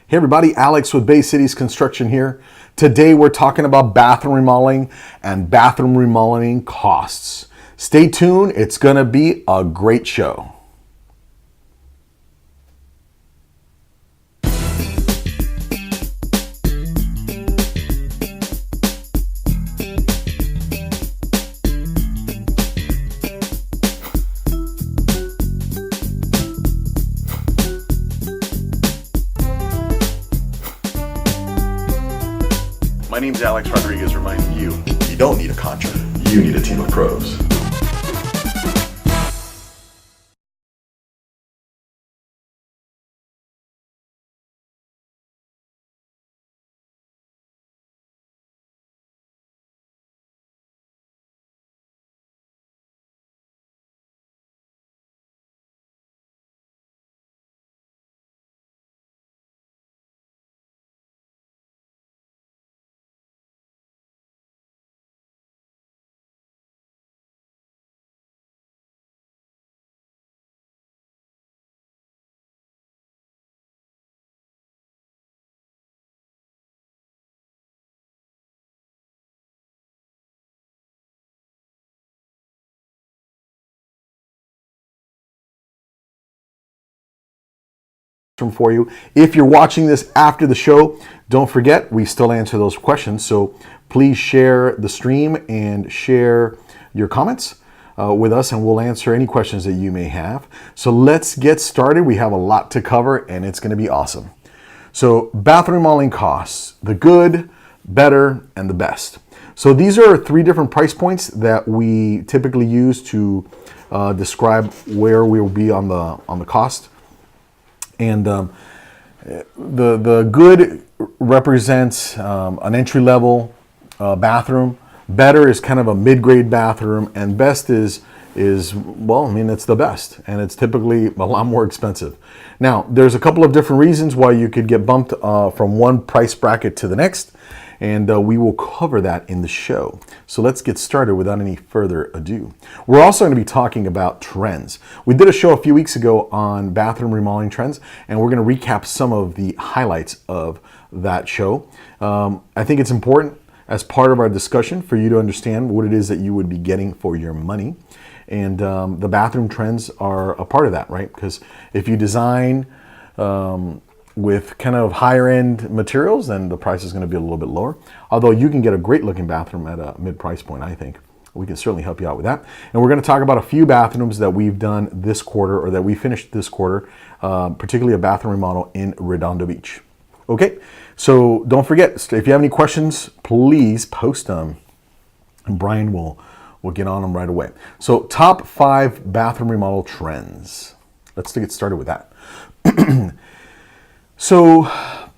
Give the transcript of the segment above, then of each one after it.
Hey everybody, Alex with Bay Cities Construction here. Today we're talking about bathroom remodeling and bathroom remodeling costs. Stay tuned, it's gonna be a great show. My name's Alex Rodriguez, reminding you, you don't need a contract, you need a team of pros. For you. If you're watching this after the show, don't forget we still answer those questions, so please share the stream and share your comments with us, and we'll answer any questions that you may have. So let's get started. We have a lot to cover and it's going to be awesome. So bathroom remodeling costs: the good, better, and the best. So these are three different price points that we typically use to describe where we will be on the cost. And the good represents an entry-level bathroom. Better is kind of a mid-grade bathroom, and best is well, I mean, it's the best, and it's typically a lot more expensive. Now, there's a couple of different reasons why you could get bumped from one price bracket to the next, and we will cover that in the show. So let's get started without any further ado. We're also going to be talking about trends. We did a show a few weeks ago on bathroom remodeling trends, and we're going to recap some of the highlights of that show. I think it's important as part of our discussion for you to understand what it is that you would be getting for your money. And the bathroom trends are a part of that, right? Because if you design with kind of higher end materials, then the price is going to be a little bit lower. Although you can get a great looking bathroom at a mid price point, I think. We can certainly help you out with that. And we're going to talk about a few bathrooms that we've done this quarter, or that we finished this quarter, particularly a bathroom remodel in Redondo Beach. Okay, so don't forget, if you have any questions, please post them, and Brian will get on them right away. So top 5 bathroom remodel trends. Let's get started with that. So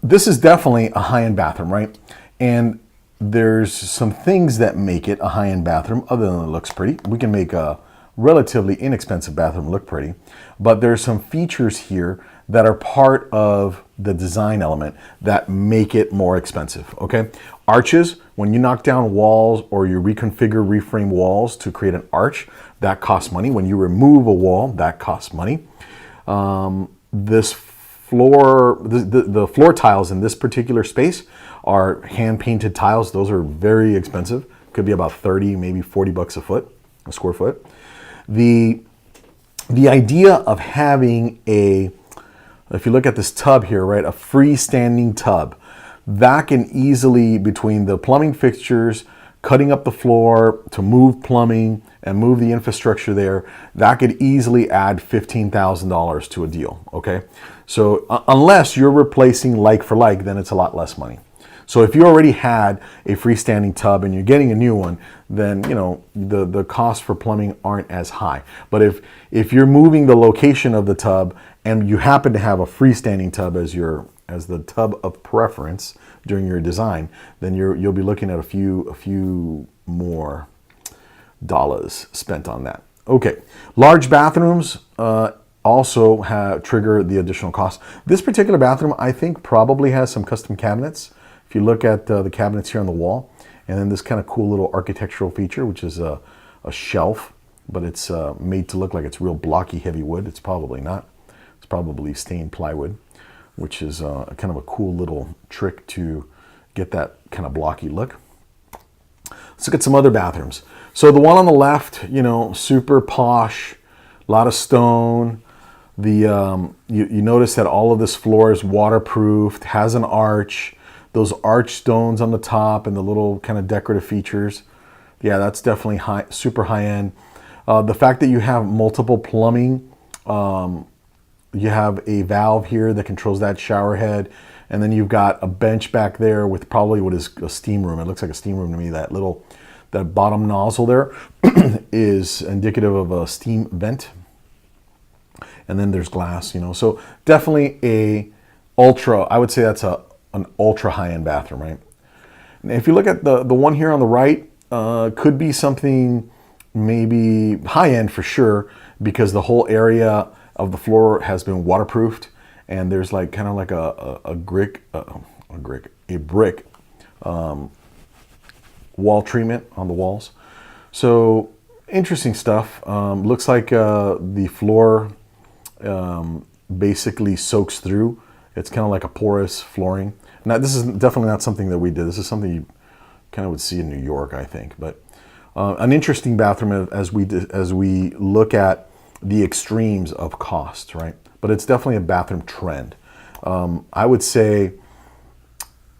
this is definitely a high-end bathroom, right? And there's some things that make it a high-end bathroom other than it looks pretty. We can make a relatively inexpensive bathroom look pretty, but there's some features here that are part of the design element that make it more expensive, okay? Arches, when you knock down walls or you reconfigure, reframe walls to create an arch, that costs money. When you remove a wall, that costs money. This floor, the floor tiles in this particular space are hand painted tiles. Those are very expensive. Could be about 30, maybe 40 bucks a square foot. The idea of having if you look at this tub here, right, a freestanding tub, that can easily, between the plumbing fixtures, cutting up the floor to move plumbing and move the infrastructure there, that could easily add $15,000 to a deal, okay? So unless you're replacing like for like, then it's a lot less money. So if you already had a freestanding tub and you're getting a new one, then you know the costs for plumbing aren't as high. But if you're moving the location of the tub and you happen to have a freestanding tub as the tub of preference during your design, then you'll be looking at a few more dollars spent on that. Okay, large bathrooms also trigger the additional cost. This particular bathroom, I think, probably has some custom cabinets. If you look at the cabinets here on the wall, and then this kind of cool little architectural feature, which is a shelf, but it's made to look like it's real blocky, heavy wood. It's probably not. It's probably stained plywood. which is kind of a cool little trick to get that kind of blocky look. Let's look at some other bathrooms. So the one on the left, you know, super posh, a lot of stone. The you notice that all of this floor is waterproofed, has an arch, those arch stones on the top and the little kind of decorative features. Yeah, that's definitely high, super high end. The fact that you have multiple plumbing, you have a valve here that controls that shower head, and then you've got a bench back there with probably what is a steam room. It looks like a steam room to me. That bottom nozzle there is indicative of a steam vent. And then there's glass, you know. So definitely I would say that's an ultra high-end bathroom, right? And if you look at the one here on the right, could be something maybe high-end for sure, because the whole area of the floor has been waterproofed, and there's like kind of like a brick wall treatment on the walls. So interesting stuff. Looks like the floor basically soaks through. It's kind of like a porous flooring. Now, this is definitely not something that we did. This is something you kind of would see in New York, I think. But an interesting bathroom as we look at the extremes of cost, right? But it's definitely a bathroom trend. I would say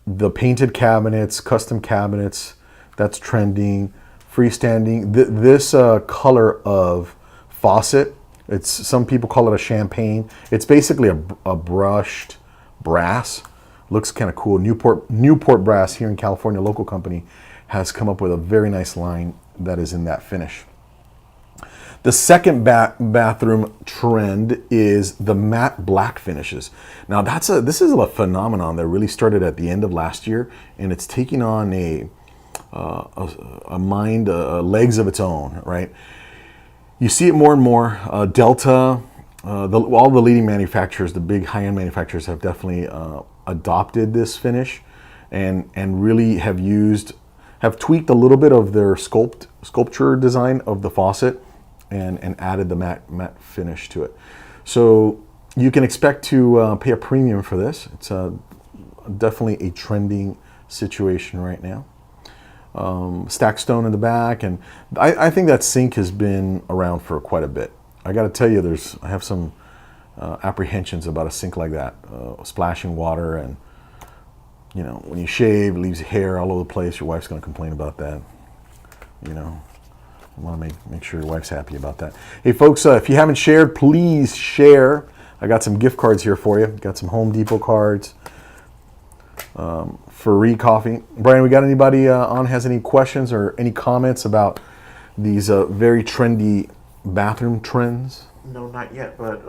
the painted cabinets, custom cabinets, that's trending. Freestanding. This color of faucet, some people call it a champagne. It's basically a brushed brass. Looks kind of cool. Newport Brass here in California, local company, has come up with a very nice line that is in that finish. The second bathroom trend is the matte black finishes. Now this is a phenomenon that really started at the end of last year, and it's taking on legs of its own, right? You see it more and more. Delta, all the leading manufacturers, the big high-end manufacturers, have definitely adopted this finish, and really have tweaked a little bit of their sculpture design of the faucet, and added the matte finish to it. So you can expect to pay a premium for this. It's definitely a trending situation right now. Stacked stone in the back, and I think that sink has been around for quite a bit. I got to tell you, I have some apprehensions about a sink like that, splashing water, and you know, when you shave, it leaves hair all over the place. Your wife's going to complain about that. You know, I want to make sure your wife's happy about that. Hey folks, if you haven't shared, please share. I got some gift cards here for you. Got some Home Depot cards. Free coffee. Brian, we got anybody has any questions or any comments about these very trendy bathroom trends? No, not yet, but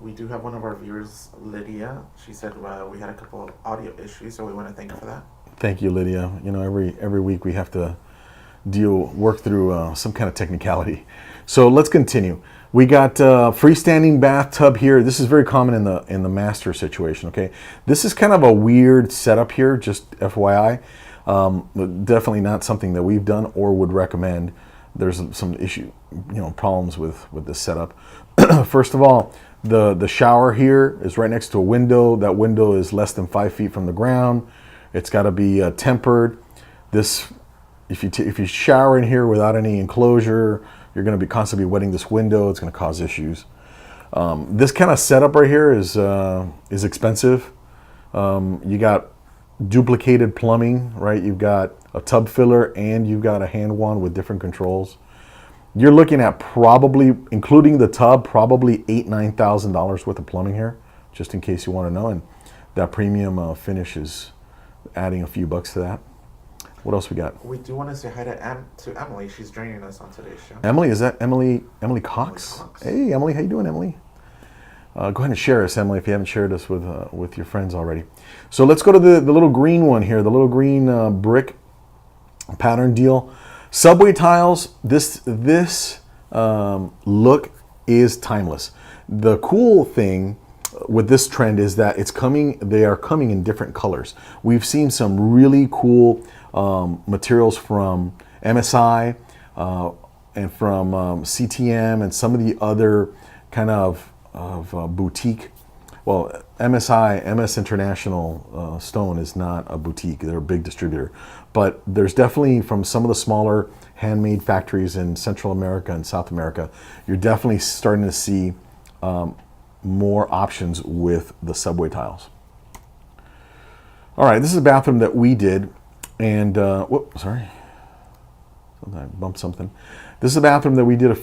we do have one of our viewers, Lydia. She said we had a couple of audio issues, so we want to thank her for that. Thank you, Lydia. You know, every week we have to work through some kind of technicality. So let's continue. We got freestanding bathtub here. This is very common in the master situation. Okay, this is kind of a weird setup here. Just FYI, definitely not something that we've done or would recommend. There's some problems with this setup. First of all, the shower here is right next to a window. That window is less than 5 feet from the ground. It's got to be tempered. If you shower in here without any enclosure, you're going to be constantly wetting this window. It's going to cause issues. This kind of setup right here is expensive. You got duplicated plumbing, right? You've got a tub filler and you've got a hand wand with different controls. You're looking at probably, including the tub, probably $8,000-9,000 worth of plumbing here, just in case you want to know. And that premium finish is adding a few bucks to that. What else we got? We do want to say hi to Emily. She's joining us on today's show. Emily, is that Emily Cox? Hey, Emily, how you doing, Emily? Go ahead and share us, Emily, if you haven't shared us with your friends already. So let's go to the little green one here, the little green brick pattern deal. Subway tiles. This look is timeless. The cool thing with this trend is that they are coming in different colors. We've seen some really cool materials from MSI and from CTM and some of the other kind of boutique Well, MSI, MS International Stone is not a boutique. They're a big distributor. But there's definitely, from some of the smaller handmade factories in Central America and South America, you're definitely starting to see more options with the subway tiles. All right, this is a bathroom that we did. And, sorry. I bumped something. This is a bathroom that we did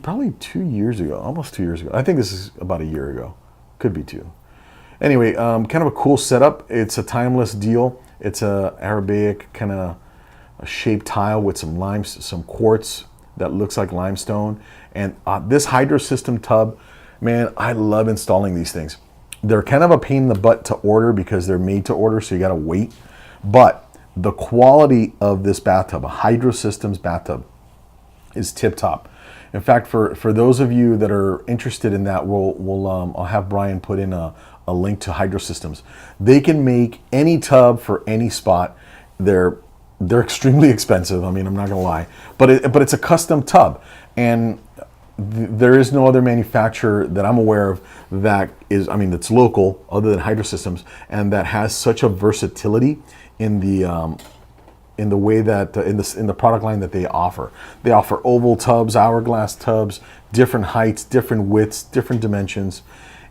probably 2 years ago, almost 2 years ago. I think this is about a year ago. Could be 2. Anyway, kind of a cool setup. It's a timeless deal. It's a Arabic kind of a shaped tile with some quartz that looks like limestone. And this hydro system tub, man, I love installing these things. They're kind of a pain in the butt to order because they're made to order, so you got to wait. But the quality of this bathtub, a Hydro Systems bathtub, is tip top. In fact, for those of you that are interested in that, I'll have Brian put in a link to Hydro Systems. They can make any tub for any spot. They're extremely expensive. I mean, I'm not gonna lie, but it's a custom tub, and there is no other manufacturer that I'm aware of that's local other than Hydro Systems, and that has such a versatility in the way that in the product line that they offer. They offer oval tubs, hourglass tubs, different heights, different widths, different dimensions.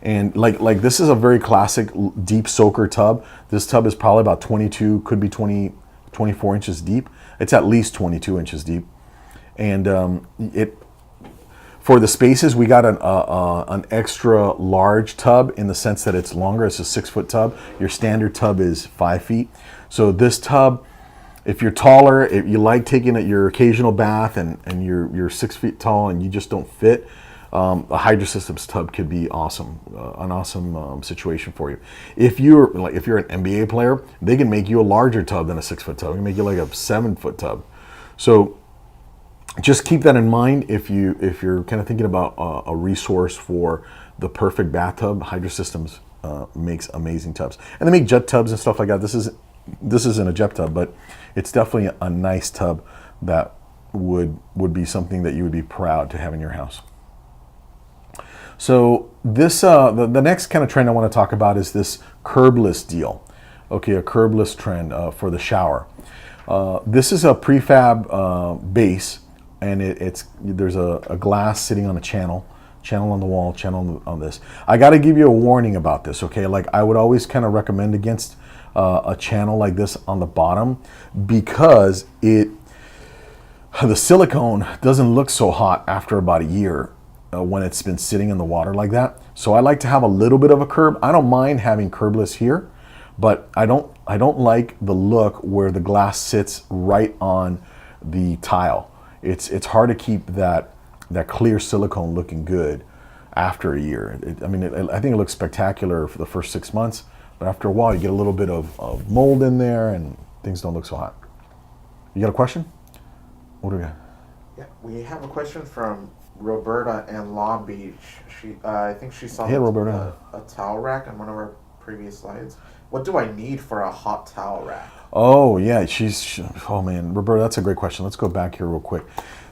And like this is a very classic deep soaker tub. This tub is probably about 22, could be 24 inches deep. It's at least 22 inches deep. And for the spaces, we got an extra large tub in the sense that it's longer. It's a 6-foot tub. Your standard tub is 5 feet. So this tub, if you're taller, if you like taking your occasional bath and you're 6 feet tall and you just don't fit, a Hydro Systems tub could be awesome, an awesome situation for you. If you're an NBA player, they can make you a larger tub than a 6-foot tub. They can make you like a 7-foot tub. So just keep that in mind if you're kind of thinking about a resource for the perfect bathtub. Hydro Systems makes amazing tubs, and they make jet tubs and stuff like that. This isn't a jet tub, but it's definitely a nice tub that would be something that you would be proud to have in your house. So this the next kind of trend I want to talk about is this curbless deal. Okay, a curbless trend for the shower. This is a prefab base, and there's a glass sitting on a channel on the wall, channel on this. I got to give you a warning about this, okay? Like, I would always kind of recommend against a channel like this on the bottom, because the silicone doesn't look so hot after about a year when it's been sitting in the water like that. So I like to have a little bit of a curb. I don't mind having curbless here, but I don't like the look where the glass sits right on the tile. It's hard to keep that clear silicone looking good after a year. I think it looks spectacular for the first 6 months, but after a while you get a little bit of mold in there and things don't look so hot. You got a question? What do we got? Yeah, we have a question from Roberta in Long Beach. I think she saw Roberta. A towel rack on one of our previous slides. What do I need for a hot towel rack? Oh yeah, oh man, Roberta, that's a great question. Let's go back here real quick.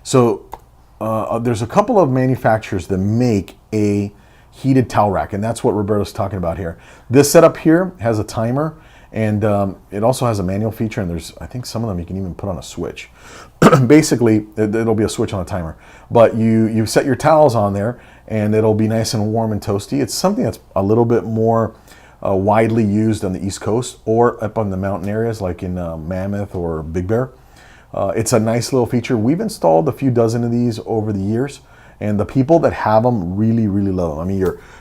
So there's a couple of manufacturers that make a heated towel rack, and that's what Roberta's talking about here. This setup here has a timer, and it also has a manual feature, and I think some of them you can even put on a switch. Basically, it'll be a switch on a timer, but you set your towels on there, and it'll be nice and warm and toasty. It's something that's a little bit more widely used on the East Coast or up on the mountain areas like in Mammoth or Big Bear. It's a nice little feature. We've installed a few dozen of these over the years, and the people that have them really, really love them. I mean,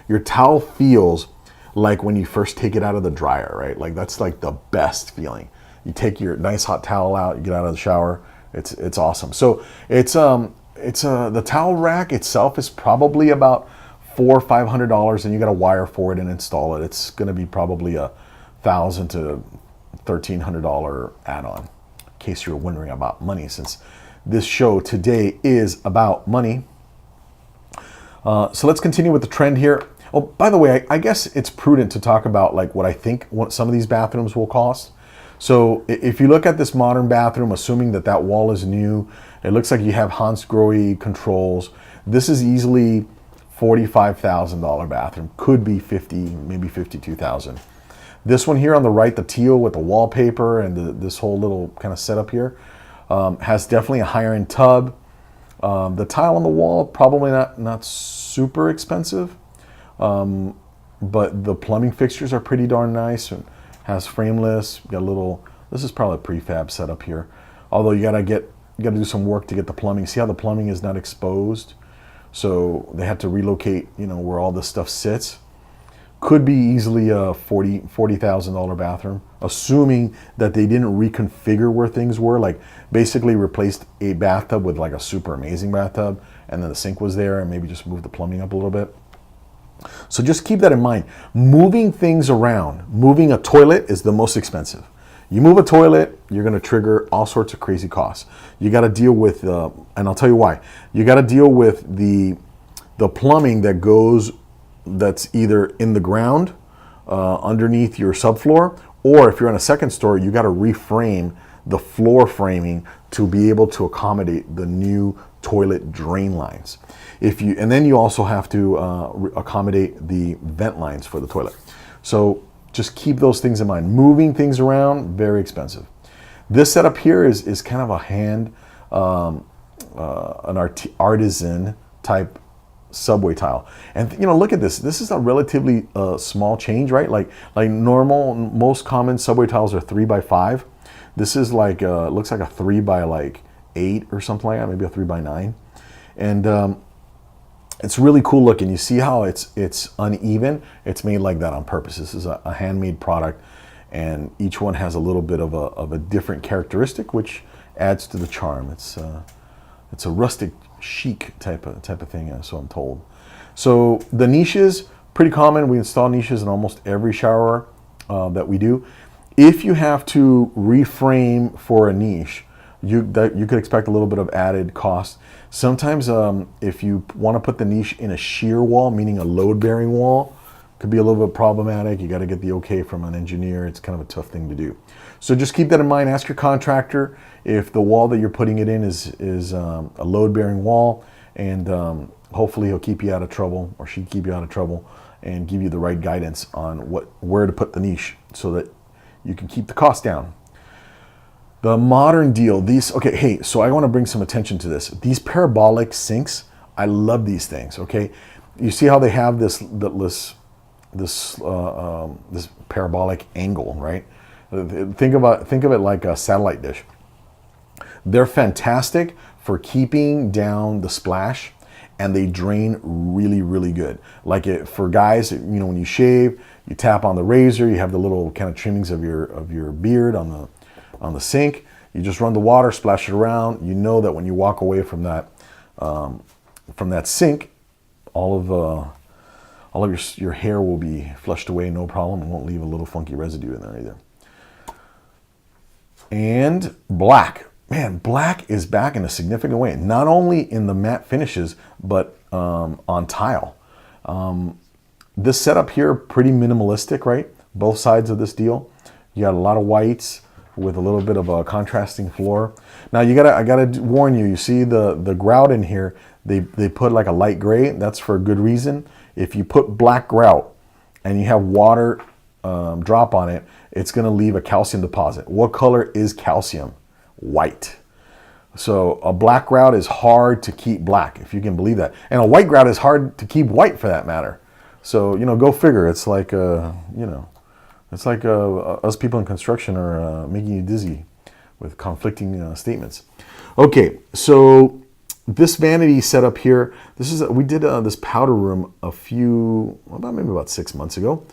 your towel feels like when you first take it out of the dryer, right? Like, that's like the best feeling. You take your nice hot towel out, you get out of the shower. It's awesome. So the towel rack itself is probably about $400 or $500, and you got to wire for it and install it. It's going to be probably $1,000 to $1,300 add-on, in case you're wondering about money, since this show today is about money. So let's continue with the trend here. Oh, by the way, I guess it's prudent to talk about like what I think some of these bathrooms will cost. So if you look at this modern bathroom, assuming that wall is new, it looks like you have Hansgrohe controls. This is easily $45,000 bathroom. Could be 50, maybe 52,000. This one here on the right, the teal with the wallpaper and this whole little kind of setup here, has definitely a higher end tub. The tile on the wall, probably not super expensive, but the plumbing fixtures are pretty darn nice. And has frameless. Got a little. This is probably a prefab setup here, although you gotta do some work to get the plumbing. See how the plumbing is not exposed, so they had to relocate. Where all this stuff sits. Could be easily a $40,000 bathroom, assuming that they didn't reconfigure where things were, like basically replaced a bathtub with like a super amazing bathtub, and then the sink was there, and maybe just moved the plumbing up a little bit. So just keep that in mind. Moving things around, moving a toilet is the most expensive. You move a toilet, you're going to trigger all sorts of crazy costs. You got to deal with, and I'll tell you why. You got to deal with the plumbing that's either in the ground, underneath your subfloor, or if you're on a second story, you got to reframe the floor framing to be able to accommodate the new toilet drain lines. And then you also have to accommodate the vent lines for the toilet. So just keep those things in mind. Moving things around, very expensive. This setup here is kind of a hand, artisan type subway tile. And look at this. This is a relatively small change, right? Like normal, most common subway tiles are 3x5. This is like looks like a 3x8 or something like that, maybe a 3x9. And it's really cool looking. You see how it's uneven? It's made like that on purpose. This is a handmade product, and each one has a little bit of a different characteristic, which adds to the charm. It's a rustic chic type of thing, so I'm told. So the niches, pretty common. We install niches in almost every shower that we do. If you have to reframe for a niche, you could expect a little bit of added cost. Sometimes if you want to put the niche in a shear wall, meaning a load-bearing wall, could be a little bit problematic. You got to get the okay from an engineer. It's kind of a tough thing to do. So just keep that in mind. Ask your contractor if the wall that you're putting it in is a load-bearing wall, and hopefully he'll keep you out of trouble, or she'll keep you out of trouble, and give you the right guidance on where to put the niche so that you can keep the cost down. The modern deal, so I want to bring some attention to this. These parabolic sinks, I love these things, okay? You see how they have this parabolic angle, right? Think of it like a satellite dish. They're fantastic for keeping down the splash, and they drain really, really good. Like for guys, when you shave, you tap on the razor, you have the little kind of trimmings of your beard on the sink. You just run the water, splash it around. You know that when you walk away from that sink, all of your hair will be flushed away, no problem. It won't leave a little funky residue in there either. And black. Man, black is back in a significant way. Not only in the matte finishes, but on tile. This setup here, pretty minimalistic, right? Both sides of this deal. You got a lot of whites with a little bit of a contrasting floor. Now I gotta warn you. You see the grout in here. They put like a light gray. That's for a good reason. If you put black grout and you have water drop on it, it's gonna leave a calcium deposit. What color is calcium? White. So a black grout is hard to keep black, if you can believe that. And a white grout is hard to keep white, for that matter. So go figure. It's like it's like us people in construction are making you dizzy with conflicting statements. Okay, so this vanity setup here, we did this powder room about 6 months ago.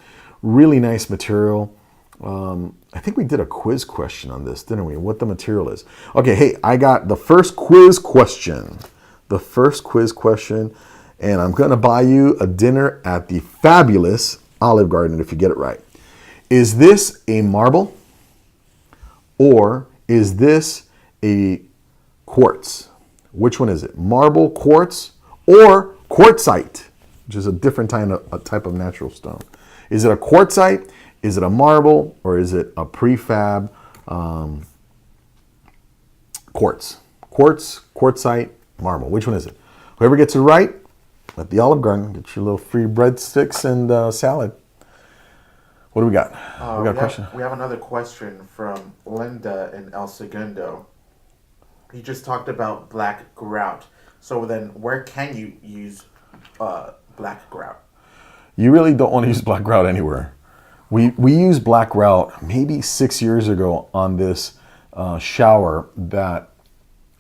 Really nice material. I think we did a quiz question on this, didn't we? What the material is. Okay, hey, I got the first quiz question. And I'm going to buy you a dinner at the fabulous Olive Garden if you get it right. Is this a marble, or is this a quartz? Which one is it? Marble, quartz, or quartzite, which is a different type of natural stone. Is it a quartzite? Is it a marble, or is it a prefab quartz? Quartz, quartzite, marble. Which one is it? Whoever gets it right, At the Olive Garden, get you a little free breadsticks and salad. What do we got? We got a question? We have another question from Linda in El Segundo. You just talked about black grout. So then, where can you use black grout? You really don't want to use black grout anywhere. We used black grout maybe 6 years ago on this shower that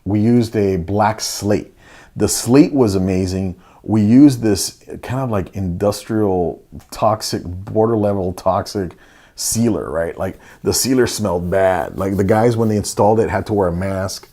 we used a black slate. The slate was amazing. We used this kind of like industrial toxic, border level toxic sealer, right? Like the sealer smelled bad. Like the guys, when they installed it, had to wear a mask,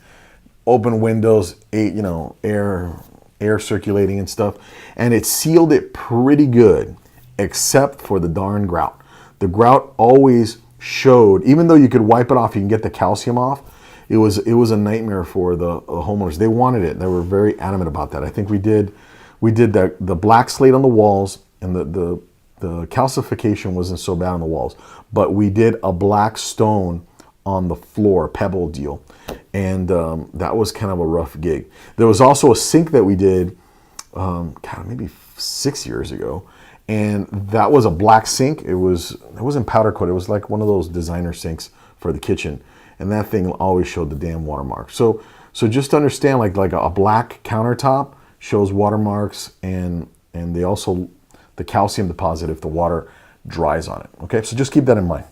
open windows, air circulating and stuff. And it sealed it pretty good, except for the darn grout. The grout always showed, even though you could wipe it off, you can get the calcium off. It was a nightmare for the homeowners. They wanted it. They were very adamant about that. I think we did the black slate on the walls, and the calcification wasn't so bad on the walls. But we did a black stone on the floor, pebble deal, and that was kind of a rough gig. There was also a sink that we did, maybe 6 years ago, and that was a black sink. It wasn't powder coat. It was like one of those designer sinks for the kitchen. And that thing always showed the damn watermark. So just understand, like a black countertop shows watermarks, and they also, the calcium deposit if the water dries on it. Okay, so just keep that in mind.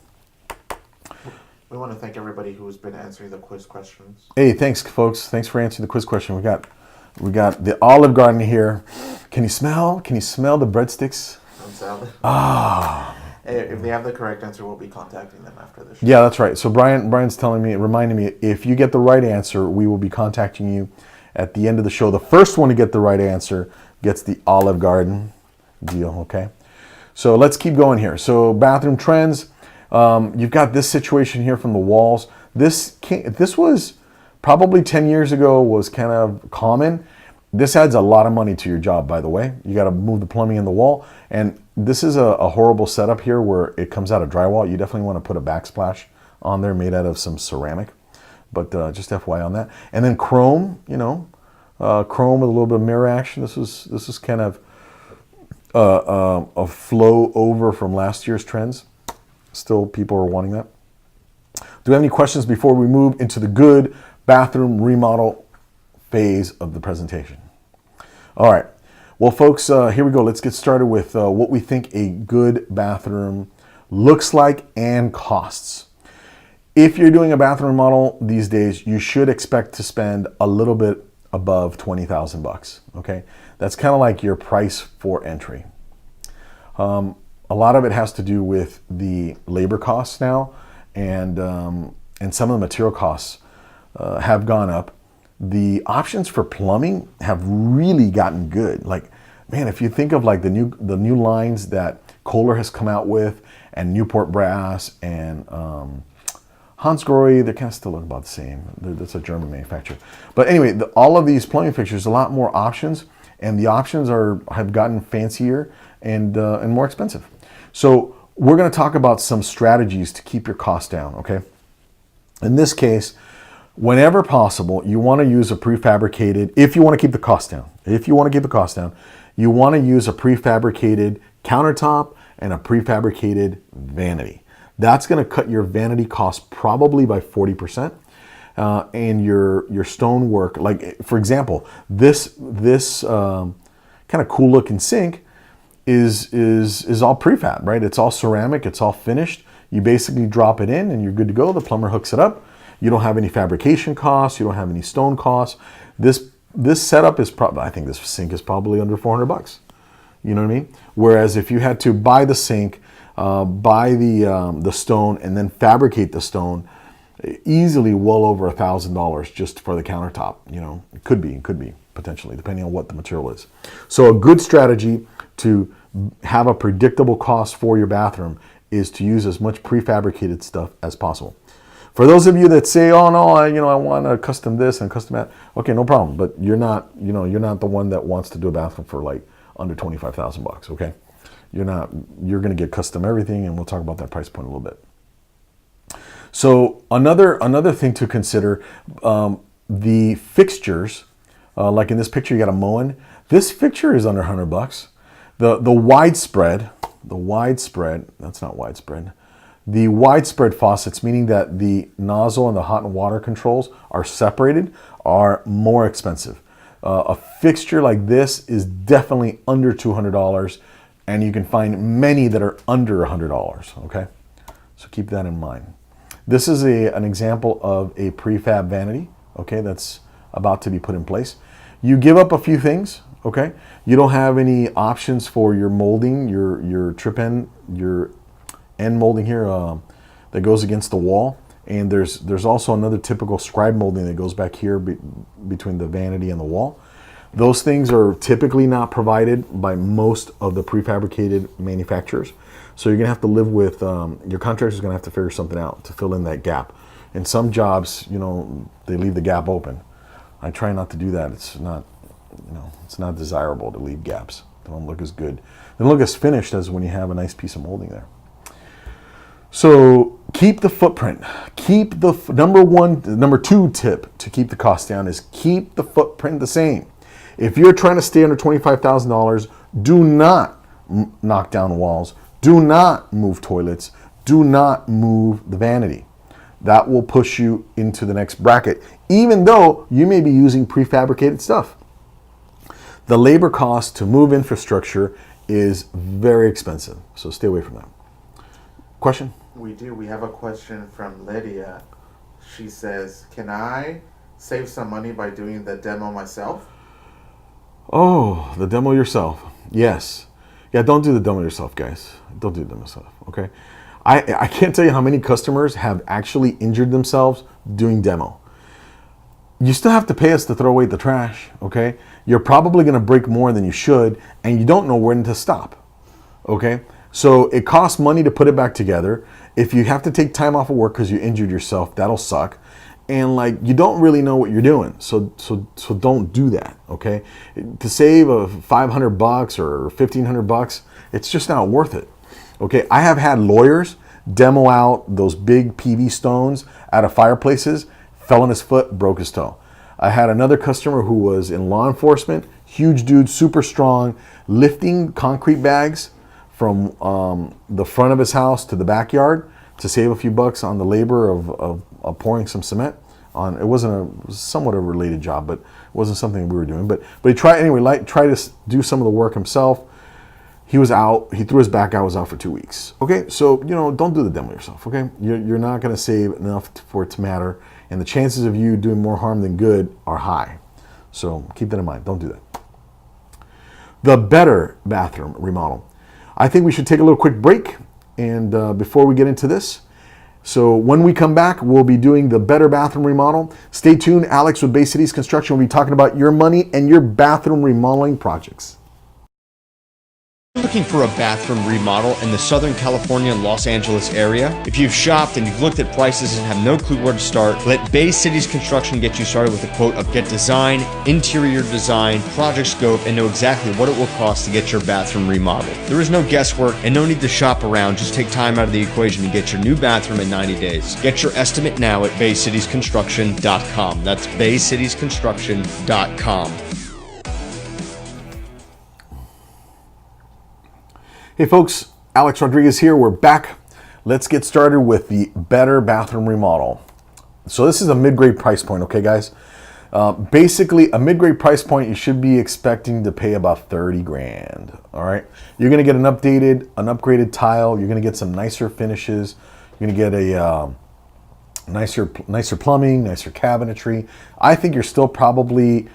We want to thank everybody who's been answering the quiz questions. Hey, thanks, folks. Thanks for answering the quiz question. We got the Olive Garden here. Can you smell the breadsticks? On salad. Ah. If they have the correct answer, we'll be contacting them after the show. Yeah, that's right. So Brian's reminding me, if you get the right answer, we will be contacting you at the end of the show. The first one to get the right answer gets the Olive Garden deal, okay? So let's keep going here. So bathroom trends. You've got this situation here from the walls. This was probably 10 years ago, was kind of common. This adds a lot of money to your job, by the way. You got to move the plumbing in the wall. And this is a horrible setup here where it comes out of drywall. You definitely want to put a backsplash on there made out of some ceramic. But just FYI on that. And then chrome, chrome with a little bit of mirror action. This is kind of a flow over from last year's trends. Still, people are wanting that. Do we have any questions before we move into the good bathroom remodel phase of the presentation? All right. Well, folks, here we go. Let's get started with what we think a good bathroom looks like and costs. If you're doing a bathroom remodel these days, you should expect to spend a little bit above $20,000. Okay, that's kind of like your price for entry. A lot of it has to do with the labor costs now, and some of the material costs have gone up. The options for plumbing have really gotten good. Like, man, if you think of like the new lines that Kohler has come out with, and Newport Brass and Hansgrohe, they kind of still look about the same. That's a German manufacturer. But anyway, all of these plumbing fixtures, a lot more options, and the options have gotten fancier and more expensive. So we're going to talk about some strategies to keep your costs down. Okay. In this case, whenever possible, you want to use a prefabricated, if you want to keep the cost down. If you want to keep the cost down, you want to use a prefabricated countertop and a prefabricated vanity. That's going to cut your vanity cost probably by 40%. And your stonework, like for example, this kind of cool looking sink is all prefab, right? It's all ceramic, it's all finished. You basically drop it in and you're good to go. The plumber hooks it up. You don't have any fabrication costs. You don't have any stone costs. This setup is probably, I think this sink is probably under $400. You know what I mean? Whereas if you had to buy the sink, buy the stone, and then fabricate the stone, easily well over $1,000 just for the countertop. You know, it could be potentially, depending on what the material is. So a good strategy to have a predictable cost for your bathroom is to use as much prefabricated stuff as possible. For those of you that say, "Oh no, I want to custom this and custom that," okay, no problem. But you're not the one that wants to do a bathroom for like under $25,000. Okay, you're going to get custom everything, and we'll talk about that price point a little bit. So another thing to consider, the fixtures Like in this picture, you got a Moen. This picture is under $100. The widespread, that's not widespread. The widespread faucets, meaning that the nozzle and the hot and water controls are separated, are more expensive. A fixture like this is definitely under $200, and you can find many that are under $100, okay? So keep that in mind. This is an example of a prefab vanity, okay, that's about to be put in place. You give up a few things, okay? You don't have any options for your molding, your trip end, your end molding here that goes against the wall. And there's also another typical scribe molding that goes back here between the vanity and the wall. Those things are typically not provided by most of the prefabricated manufacturers. So you're gonna have to live with, your contractor's gonna have to figure something out to fill in that gap. In some jobs, you know, they leave the gap open. I try not to do that. It's not, you know, it's not desirable to leave gaps. They don't look as good. They don't look as finished as when you have a nice piece of molding there. So keep the footprint. Keep the number two tip to keep the cost down is keep the footprint the same. If you're trying to stay under $25,000, do not knock down walls. Do not move toilets. Do not move the vanity. That will push you into the next bracket, even though you may be using prefabricated stuff. The labor cost to move infrastructure is very expensive, so stay away from that. Question? We do. We have a question from Lydia. She says, can I save some money by doing the demo myself? Oh, the demo yourself. Yes. Yeah, don't do the demo yourself, guys. Don't do the demo yourself, okay? I can't tell you how many customers have actually injured themselves doing demo. You still have to pay us to throw away the trash, okay? You're probably gonna break more than you should, and you don't know when to stop, okay? So it costs money to put it back together. If you have to take time off of work because you injured yourself, that'll suck. And like, you don't really know what you're doing. So don't do that, okay? To save $500 or $1,500, it's just not worth it, okay? I have had lawyers demo out those big PV stones out of fireplaces, fell on his foot, broke his toe. I had another customer who was in law enforcement, huge dude, super strong, lifting concrete bags from the front of his house to the backyard to save a few bucks on the labor of pouring some cement on. It was somewhat a related job, but it wasn't something we were doing. But he tried anyway. Tried to do some of the work himself. He was out. He threw his back out. Was out for 2 weeks. Okay, so you know, don't do the demo yourself. Okay, you're not going to save enough for it to matter, and the chances of you doing more harm than good are high. So keep that in mind. Don't do that. The better bathroom remodel. I think we should take a little quick break, and before we get into this. So when we come back, we'll be doing the better bathroom remodel. Stay tuned. Alex with Bay Cities Construction will be talking about your money and your bathroom remodeling projects. Looking for a bathroom remodel in the Southern California, Los Angeles area? If you've shopped and you've looked at prices and have no clue where to start, let Bay Cities Construction get you started with a quote of get design, interior design, project scope, and know exactly what it will cost to get your bathroom remodeled. There is no guesswork and no need to shop around. Just take time out of the equation to get your new bathroom in 90 days. Get your estimate now at baycitiesconstruction.com. That's baycitiesconstruction.com. Hey folks, Alex Rodriguez here. We're back. Let's get started with the better bathroom remodel. So this is a mid-grade price point, okay guys? Basically a mid-grade price point, you should be expecting to pay about 30 grand, all right? You're gonna get an upgraded tile. You're gonna get some nicer finishes. You're gonna get a nicer plumbing, nicer cabinetry. I think you're still probably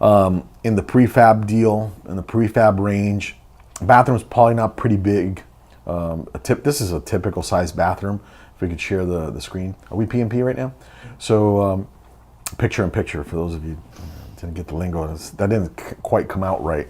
in the prefab deal, in the prefab range. Bathroom's probably not pretty big. This is a typical size bathroom. If we could share the screen. Are we PNP right now? So picture in picture for those of you who didn't get the lingo. That didn't quite come out right.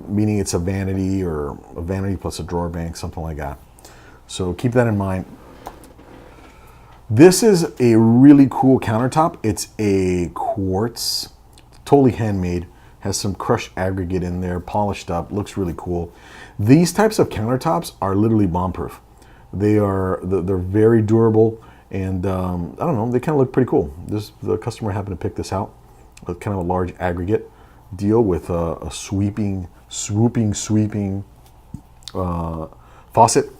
meaning it's a vanity or a vanity plus a drawer bank, something like that. So keep that in mind. This is a really cool countertop. It's a quartz, totally handmade, has some crushed aggregate in there, polished up, looks really cool. These types of countertops are literally bomb-proof. They're very durable, and I don't know, they kind of look pretty cool. The customer happened to pick this out, a kind of a large aggregate deal with a swooping faucet.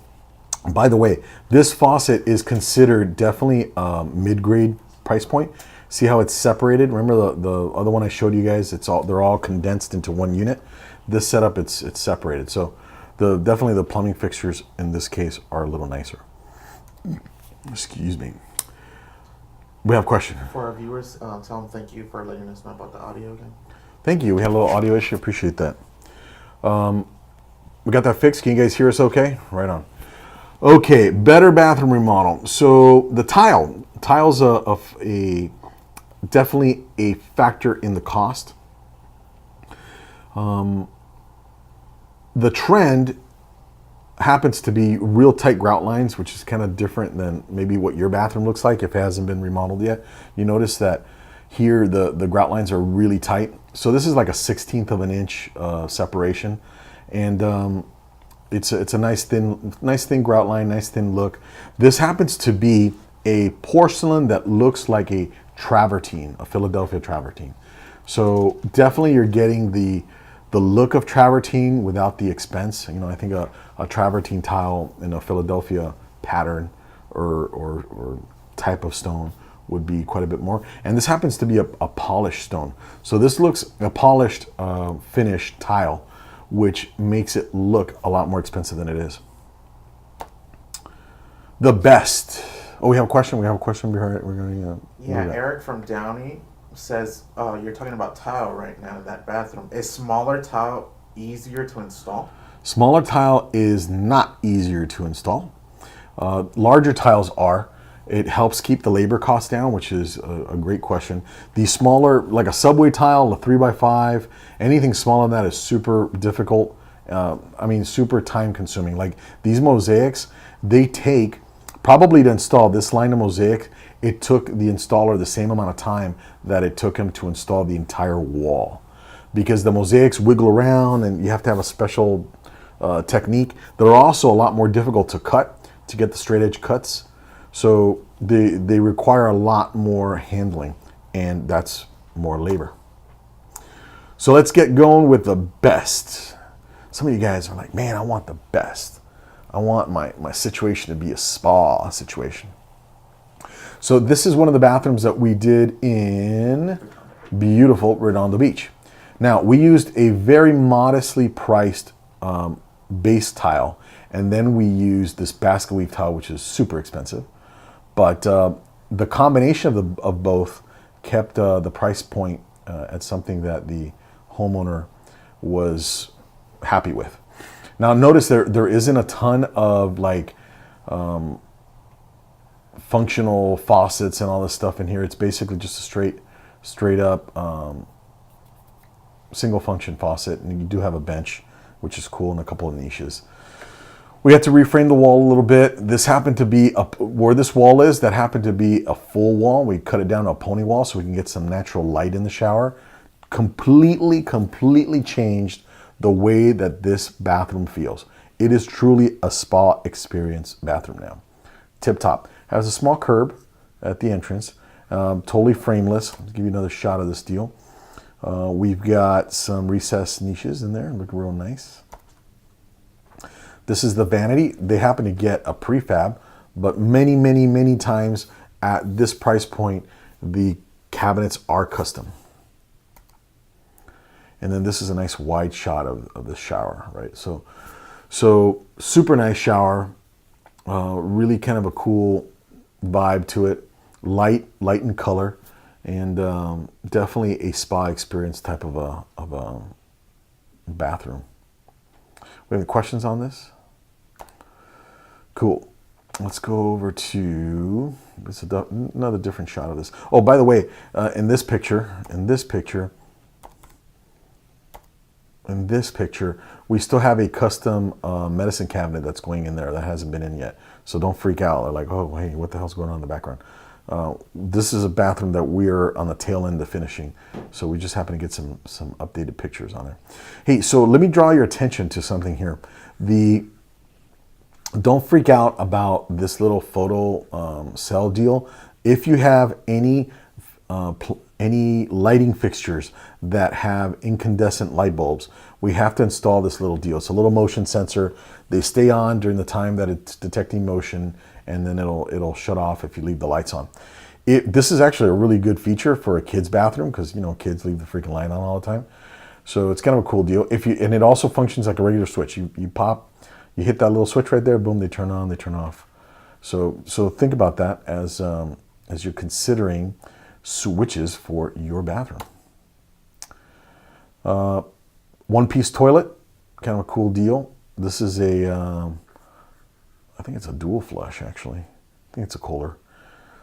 By the way, this faucet is considered definitely a mid-grade price point. See how it's separated? Remember the other one I showed you guys? They're all condensed into one unit. This setup, it's separated. So definitely the plumbing fixtures in this case are a little nicer. Excuse me. We have a question. For our viewers, tell them thank you for letting us know about the audio again. Thank you. We had a little audio issue. Appreciate that. We got that fixed. Can you guys hear us okay? Right on. Okay, better bathroom remodel. So the tile's definitely a factor in the cost. The trend happens to be real tight grout lines, which is kind of different than maybe what your bathroom looks like if it hasn't been remodeled yet. You notice that here the grout lines are really tight. So this is like a 1/16 of an inch separation, and it's a nice thin grout line, nice thin look. This happens to be a porcelain that looks like a travertine, a Philadelphia travertine. So definitely you're getting the look of travertine without the expense. You know, I think a travertine tile in a Philadelphia pattern or type of stone would be quite a bit more. And this happens to be a polished stone. So this looks a polished finished tile, which makes it look a lot more expensive than it is. The best. Oh, we have a question. We're going to. Eric from Downey says you're talking about tile right now in that bathroom. Is smaller tile easier to install? Smaller tile is not easier to install. Larger tiles are. It helps keep the labor costs down, which is a great question. The smaller, like a subway tile, a 3x5, anything smaller than that is super difficult. Super time consuming. Like these mosaics, they take, probably to install this line of mosaic, it took the installer the same amount of time that it took him to install the entire wall. Because the mosaics wiggle around and you have to have a special technique. They're also a lot more difficult to cut, to get the straight edge cuts. So they require a lot more handling, and that's more labor. So let's get going with the best. Some of you guys are like, man, I want the best. I want my situation to be a spa situation. So this is one of the bathrooms that we did in beautiful Redondo Beach. Now, we used a very modestly priced base tile, and then we used this basket weave tile, which is super expensive. But the combination of both kept the price point at something that the homeowner was happy with. Now notice there isn't a ton of like functional faucets and all this stuff in here. It's basically just a straight up single function faucet, and you do have a bench, which is cool, and a couple of niches. We had to reframe the wall a little bit. This happened to be where this wall is, that happened to be a full wall. We cut it down to a pony wall so we can get some natural light in the shower. Completely changed the way that this bathroom feels. It is truly a spa experience bathroom now. Tip top. Has a small curb at the entrance. Totally frameless. I'll give you another shot of this deal. We've got some recessed niches in there. Look real nice. This is the vanity. They happen to get a prefab, but many times at this price point, the cabinets are custom. And then this is a nice wide shot of the shower, right? So super nice shower. Really kind of a cool vibe to it. Light in color, and definitely a spa experience type of a bathroom. We have any questions on this? Cool. Let's go over to another different shot of this. Oh, by the way, in this picture, in this picture, we still have a custom medicine cabinet that's going in there that hasn't been in yet. So don't freak out. They're like, oh, hey, what the hell's going on in the background? This is a bathroom that we're on the tail end of finishing. So we just happen to get some updated pictures on there. Hey, so let me draw your attention to something here. Don't freak out about this little photo cell deal. If you have any lighting fixtures that have incandescent light bulbs, we have to install this little deal. It's a little motion sensor. They stay on during the time that it's detecting motion, and then it'll shut off if you leave the lights on. This is actually a really good feature for a kid's bathroom because kids leave the freaking light on all the time. So it's kind of a cool deal. And it also functions like a regular switch. You pop, you hit that little switch right there, boom, they turn on, they turn off. So think about that as you're considering switches for your bathroom. One-piece toilet, kind of a cool deal. This is I think it's a dual flush actually. I think it's a Kohler.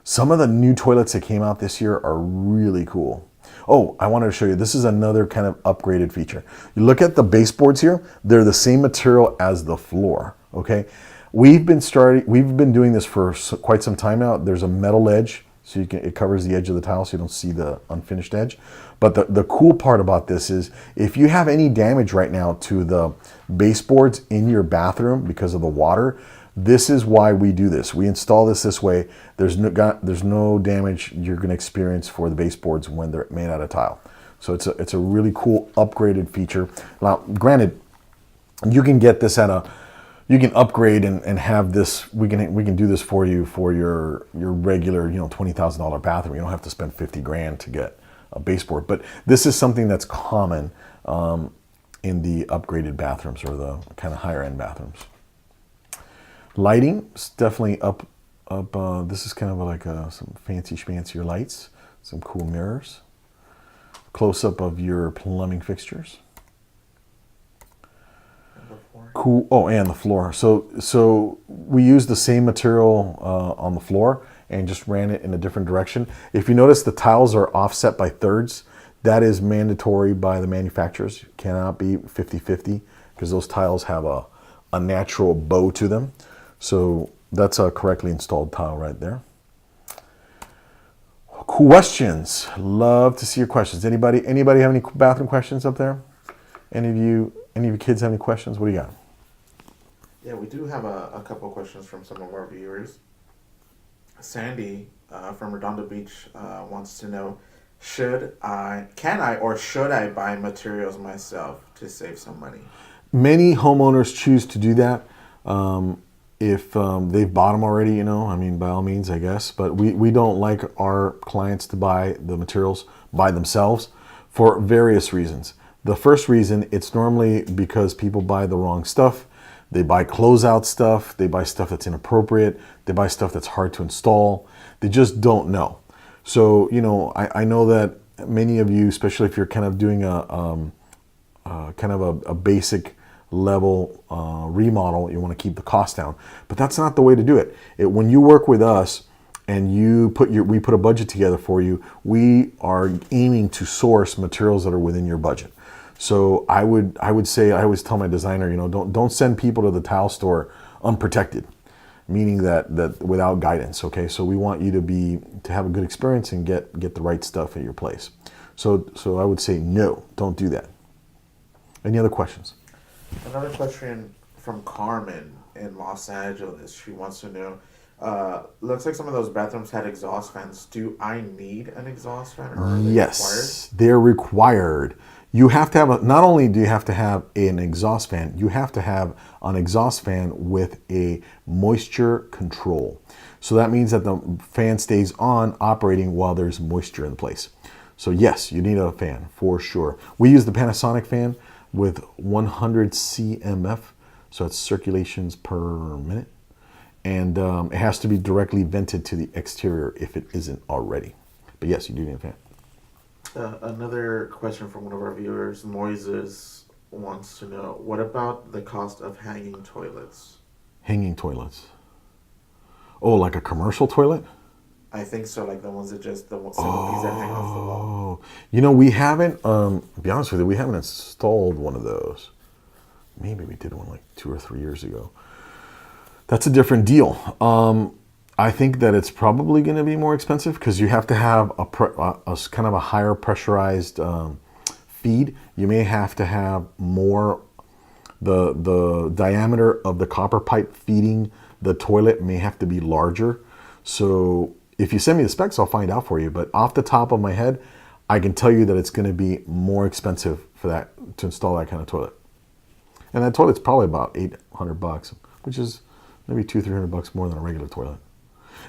Some of the new toilets that came out this year are really cool. Oh, I wanted to show you, this is another kind of upgraded feature. You look at the baseboards here, they're the same material as the floor, okay? We've been doing this for quite some time now. There's a metal edge, so it covers the edge of the tile so you don't see the unfinished edge. But the cool part about this is if you have any damage right now to the baseboards in your bathroom because of the water, this is why we do this. We install this way. There's no damage you're going to experience for the baseboards when they're made out of tile. So it's a really cool upgraded feature. Now, granted, you can get this you can upgrade and have this. We can do this for you for your regular $20,000 bathroom. You don't have to spend $50,000 to get a baseboard. But this is something that's common in the upgraded bathrooms or the kind of higher end bathrooms. Lighting is definitely up. This is kind of like some fancy schmancier lights, some cool mirrors, close up of your plumbing fixtures. Cool. Oh, and the floor. So we use the same material on the floor and just ran it in a different direction. If you notice, the tiles are offset by thirds. That is mandatory by the manufacturers. It cannot be 50-50 because those tiles have a natural bow to them. So that's a correctly installed tile right there. Questions. Love to see your questions. Anybody have any bathroom questions up there? Any of your kids have any questions? What do you got? Yeah, we do have a couple questions from some of our viewers. Sandy from Redondo Beach wants to know, should I buy materials myself to save some money? Many homeowners choose to do that. If they've bought them already, by all means, I guess. But we don't like our clients to buy the materials by themselves for various reasons. The first reason, it's normally because people buy the wrong stuff. They buy closeout stuff. They buy stuff that's inappropriate. They buy stuff that's hard to install. They just don't know. So, I know that many of you, especially if you're kind of doing a basic level remodel, you want to keep the cost down, but that's not the way to do it. When you work with us and we put a budget together for you, we are aiming to source materials that are within your budget. So I would say, I always tell my designer, don't send people to the tile store unprotected, meaning that without guidance. Okay, so we want you to have a good experience and get the right stuff at your place. So I would say no, don't do that. Any other questions? Another question from Carmen in Los Angeles. She wants to know, looks like some of those bathrooms had exhaust fans. Do I need an exhaust fan, or are they yes, required? They're required. You have to have not only do you have to have an exhaust fan, you have to have an exhaust fan with a moisture control. So that means that the fan stays on operating while there's moisture in place. So yes, you need a fan for sure. We use the Panasonic fan with 100 cmf, so it's circulations per minute, and it has to be directly vented to the exterior if it isn't already. But yes, you do need a fan. Another question from one of our viewers, Moises, wants to know, what about the cost of hanging toilets? Hanging toilets? Oh, like a commercial toilet? I think so, like the ones that just the single piece that hang off the wall. Oh, you know, we haven't. To be honest with you, we haven't installed one of those. Maybe we did one like 2 or 3 years ago. That's a different deal. I think that it's probably going to be more expensive because you have to have a kind of a higher pressurized feed. You may have to have more. The diameter of the copper pipe feeding the toilet may have to be larger. So if you send me the specs, I'll find out for you. But off the top of my head, I can tell you that it's going to be more expensive for that to install that kind of toilet. And that toilet's probably about $800, which is maybe $200-300 more than a regular toilet.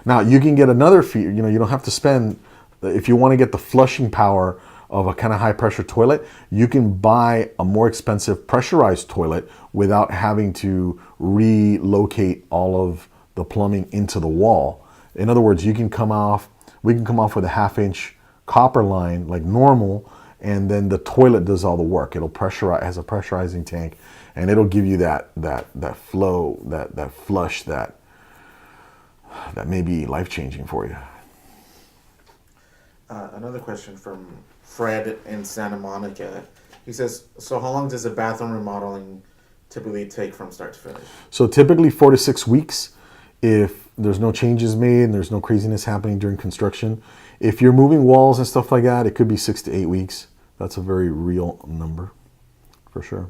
Now you can get another feed. You know, you don't have to spend if you want to get the flushing power of a kind of high pressure toilet. You can buy a more expensive pressurized toilet without having to relocate all of the plumbing into the wall. In other words, we can come off with a 1/2-inch copper line like normal, and then the toilet does all the work. It'll pressurize, has a pressurizing tank, and it'll give you that flow, that flush that may be life-changing for you. Another question from Fred in Santa Monica. He says, so how long does a bathroom remodeling typically take from start to finish? So typically 4 to 6 weeks if there's no changes made and there's no craziness happening during construction. If you're moving walls and stuff like that, it could be 6 to 8 weeks. That's a very real number for sure.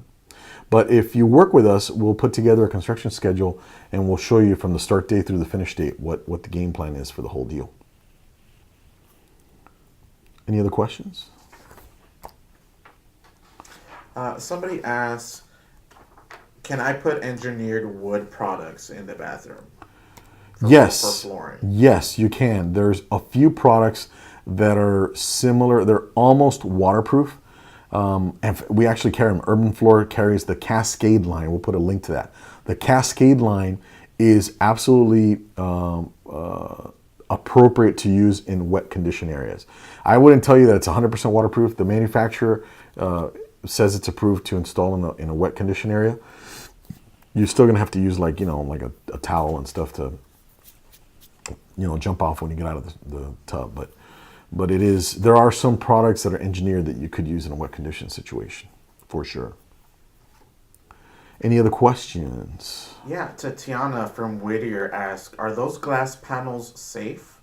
But if you work with us, we'll put together a construction schedule and we'll show you from the start date through the finish date what the game plan is for the whole deal. Any other questions? Somebody asks, can I put engineered wood products in the bathroom? Yes. For flooring? Yes, you can. There's a few products that are similar. They're almost waterproof. And we actually carry them. Urban Floor carries the Cascade line. We'll put a link to that. The Cascade line is absolutely appropriate to use in wet condition areas. I wouldn't tell you that it's 100% waterproof. The manufacturer says it's approved to install in a wet condition area. You're still going to have to use like a towel and stuff to jump off when you get out of the tub. But there are some products that are engineered that you could use in a wet condition situation for sure. Any other questions? Yeah, Tatiana from Whittier asked, are those glass panels safe?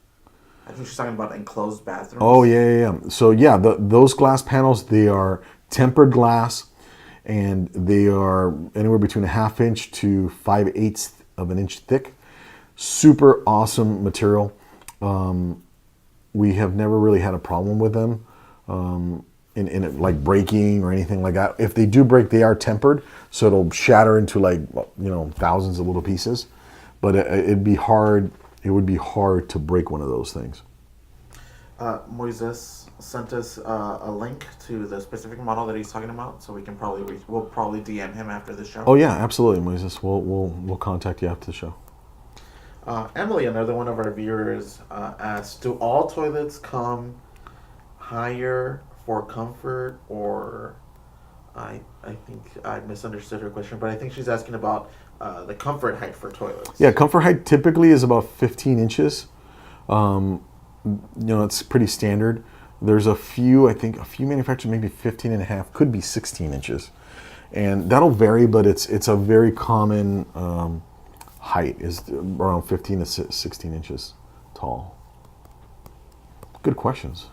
I think she's talking about enclosed bathrooms. Oh, yeah. So, yeah, those glass panels, they are tempered glass, and they are anywhere between a 1/2 inch to 5/8 of an inch thick. Super awesome material. We have never really had a problem with them in it, like breaking or anything like that. If they do break, they are tempered, so it'll shatter into thousands of little pieces. But it would be hard to break one of those things. Moises sent us a link to the specific model that he's talking about, so we'll probably DM him after the show. Oh yeah, absolutely, Moises. We'll contact you after the show. Emily, another one of our viewers, asked, do all toilets come higher for comfort, or I think I misunderstood her question, but I think she's asking about the comfort height for toilets. Yeah, comfort height typically is about 15 inches. It's pretty standard. There's a few manufacturers, maybe 15.5, could be 16 inches. And that'll vary, but it's a very common height, is around 15 to 16 inches tall. Good questions.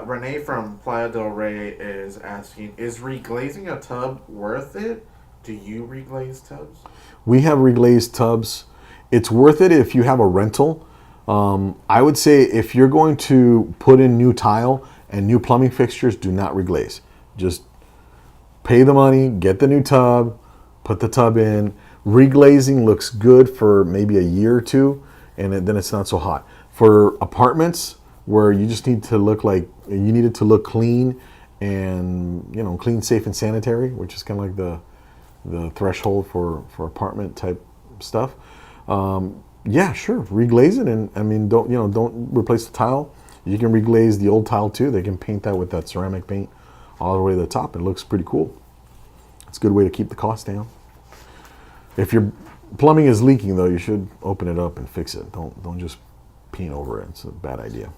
Renee from Playa del Rey is asking, is reglazing a tub worth it? Do you reglaze tubs? We have reglazed tubs. It's worth it if you have a rental. I would say if you're going to put in new tile and new plumbing fixtures, do not reglaze. Just pay the money, get the new tub, put the tub in. Reglazing looks good for maybe a year or two, and then it's not so hot. For apartments where you just need to look clean and clean, safe, and sanitary, which is kind of like the threshold for apartment type stuff. Yeah, sure, reglaze it, and don't replace the tile. You can reglaze the old tile too. They can paint that with that ceramic paint all the way to the top. It looks pretty cool. It's a good way to keep the cost down. If your plumbing is leaking though, you should open it up and fix it. Don't just paint over it. It's a bad idea.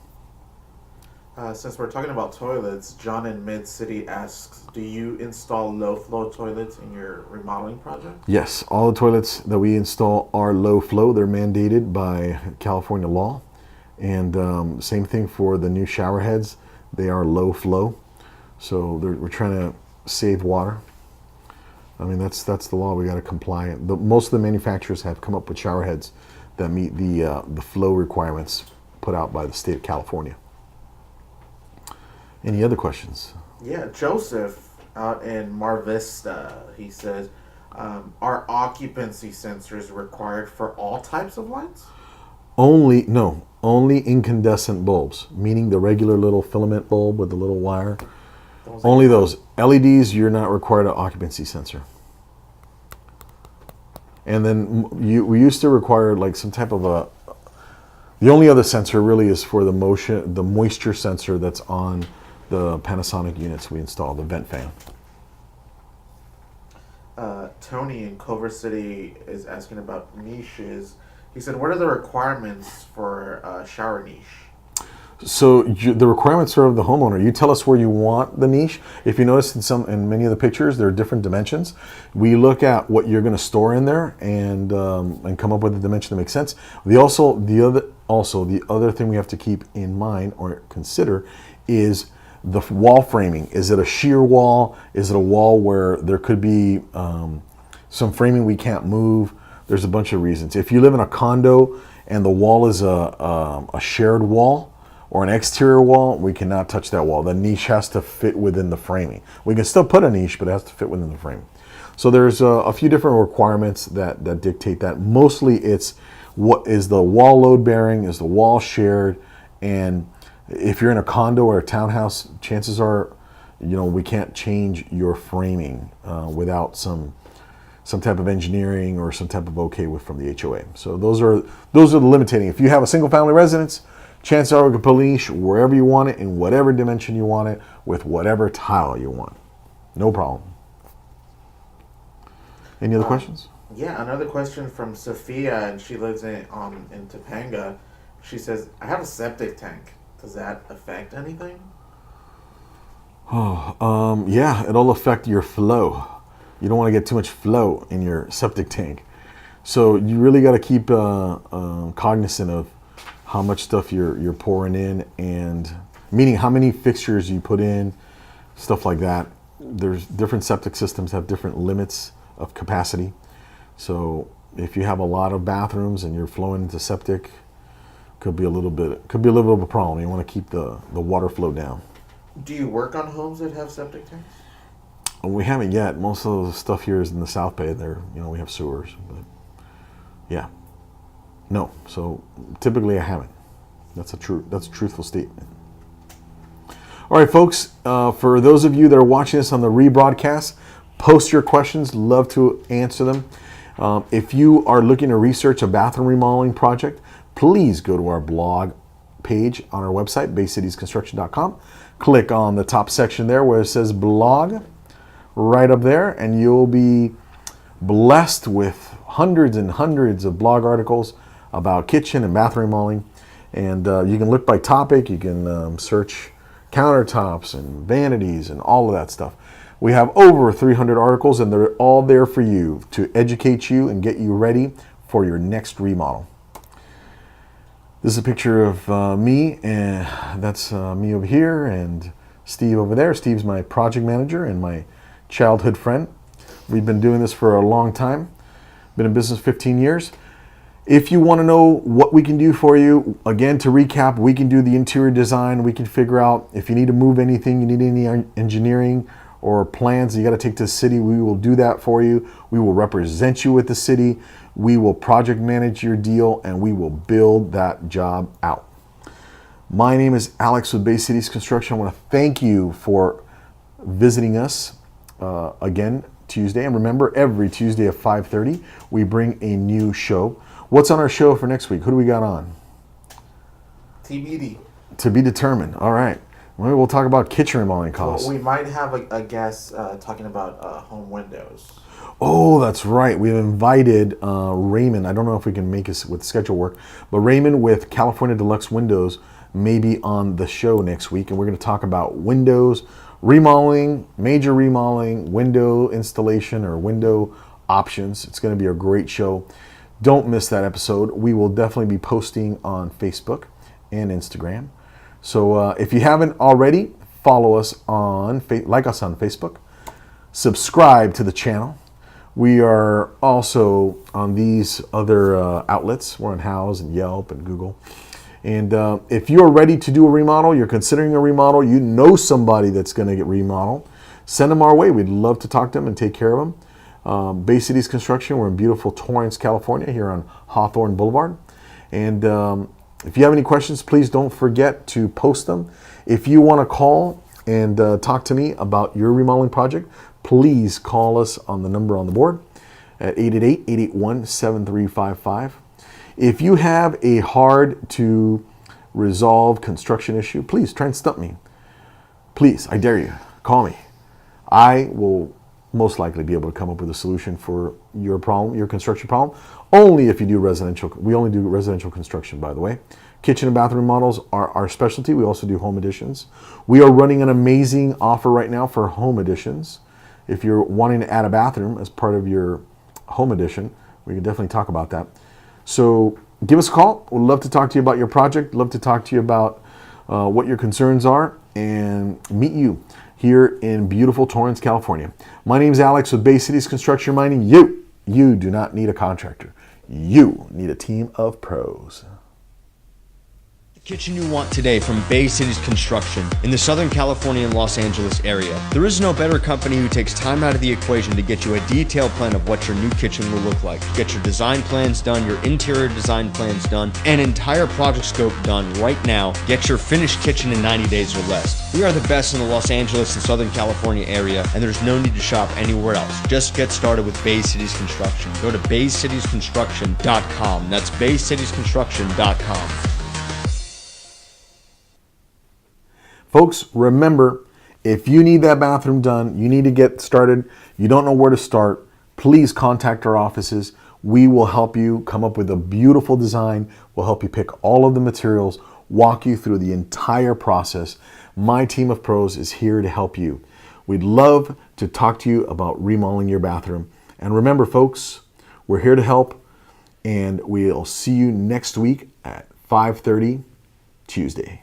Since we're talking about toilets, John in Mid City asks, do you install low flow toilets in your remodeling project? Yes, all the toilets that we install are low flow. They're mandated by California law. And same thing for the new shower heads. They are low flow. So we're trying to save water. I mean, that's the law. We got to comply. Most of the manufacturers have come up with shower heads that meet the flow requirements put out by the state of California. Any other questions? Yeah, Joseph out in Mar Vista, he says, are occupancy sensors required for all types of lights? Only incandescent bulbs, meaning the regular little filament bulb with the little wire. Only those. LEDs, you're not required an occupancy sensor. And then we used to require like some type of the only other sensor really is for the moisture sensor that's on the Panasonic units we installed, the vent fan. Tony in Culver City is asking about niches. He said, what are the requirements for a shower niche? So the requirements are of the homeowner. You tell us where you want the niche. If you notice in many of the pictures, there are different dimensions. We look at what you're going to store in there and come up with a dimension that makes sense. The other thing we have to keep in mind or consider is the wall framing. Is it a shear wall? Is it a wall where there could be some framing we can't move? There's a bunch of reasons. If you live in a condo and the wall is a shared wall or an exterior wall, we cannot touch that wall. The niche has to fit within the framing. We can still put a niche, but it has to fit within the framing. So there's a few different requirements that dictate that. Mostly it's what is the wall load bearing, is the wall shared, and if you're in a condo or a townhouse, chances are, we can't change your framing without some type of engineering or some type of okay from the HOA. So those are the limiting. If you have a single family residence, chances are we can put a niche wherever you want it, in whatever dimension you want it, with whatever tile you want. No problem. Any other questions? Yeah, another question from Sophia, and she lives in Topanga. She says, I have a septic tank. Does that affect anything? Yeah, it'll affect your flow. You don't want to get too much flow in your septic tank. So you really got to keep cognizant of how much stuff you're pouring in, and meaning how many fixtures you put in, stuff like that. There's different septic systems have different limits of capacity. So if you have a lot of bathrooms and you're flowing into septic, could be a little bit of a problem. You want to keep the water flow down. Do you work on homes that have septic tanks? We haven't yet. Most of the stuff here is in the South Bay. We have sewers, but yeah, no. So typically, I haven't. That's a truthful statement. All right, folks. For those of you that are watching this on the rebroadcast, post your questions. Love to answer them. If you are looking to research a bathroom remodeling project, please go to our blog page on our website, baycitiesconstruction.com. Click on the top section there where it says blog, right up there, and you'll be blessed with hundreds and hundreds of blog articles about kitchen and bathroom remodeling. And you can look by topic. You can search countertops and vanities and all of that stuff. We have over 300 articles, and they're all there for you to educate you and get you ready for your next remodel. This is a picture of me, and that's me over here, and Steve over there. Steve's my project manager and my childhood friend. We've been doing this for a long time. Been in business 15 years. If you want to know what we can do for you, again, to recap, we can do the interior design. We can figure out if you need to move anything, you need any engineering or plans you got to take to the city, we will do that for you. We will represent you with the city. We will project manage your deal, and we will build that job out. My name is Alex with Bay Cities Construction. I want to thank you for visiting us again Tuesday. And remember, every Tuesday at 5:30, we bring a new show. What's on our show for next week? Who do we got on? TBD. To be determined. All right. Maybe we'll talk about kitchen remodeling costs. Well, we might have a guest talking about home windows. Oh, that's right. We've invited Raymond. I don't know if we can make it with schedule work, but Raymond with California Deluxe Windows may be on the show next week, and we're going to talk about windows, remodeling, major remodeling, window installation, or window options. It's going to be a great show. Don't miss that episode. We will definitely be posting on Facebook and Instagram. So if you haven't already, follow us like us on Facebook, subscribe to the channel. We are also on these other outlets. We're on Houzz and Yelp and Google. And if you're ready to do a remodel, you're considering a remodel, you know somebody that's going to get remodeled, send them our way. We'd love to talk to them and take care of them. Bay Cities Construction, we're in beautiful Torrance, California, here on Hawthorne Boulevard. And if you have any questions, please don't forget to post them. If you want to call and talk to me about your remodeling project, please call us on the number on the board at 888-881-7355. If you have a hard to resolve construction issue, please try and stump me. Please, I dare you, call me. I will most likely be able to come up with a solution for your problem, your construction problem, only if you do residential. We only do residential construction, by the way. Kitchen and bathroom models are our specialty. We also do home additions. We are running an amazing offer right now for home additions. If you're wanting to add a bathroom as part of your home addition, we can definitely talk about that. So give us a call. We'd love to talk to you about your project. Love to talk to you about what your concerns are and meet you here in beautiful Torrance, California. My name is Alex with Bay Cities Construction Mining. You do not need a contractor. You need a team of pros. Kitchen you want today from Bay Cities Construction in the Southern California and Los Angeles area. There is no better company who takes time out of the equation to get you a detailed plan of what your new kitchen will look like. Get your design plans done, your interior design plans done, and entire project scope done right now. Get your finished kitchen in 90 days or less. We are the best in the Los Angeles and Southern California area, and there's no need to shop anywhere else. Just get started with Bay Cities Construction. Go to baycitiesconstruction.com. That's baycitiesconstruction.com. Folks, remember, if you need that bathroom done, you need to get started, you don't know where to start, please contact our offices. We will help you come up with a beautiful design. We'll help you pick all of the materials, walk you through the entire process. My team of pros is here to help you. We'd love to talk to you about remodeling your bathroom. And remember, folks, we're here to help, and we'll see you next week at 5:30 Tuesday.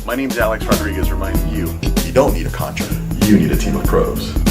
My name's Alex Rodriguez, reminding you, you don't need a contractor. You need a team of pros.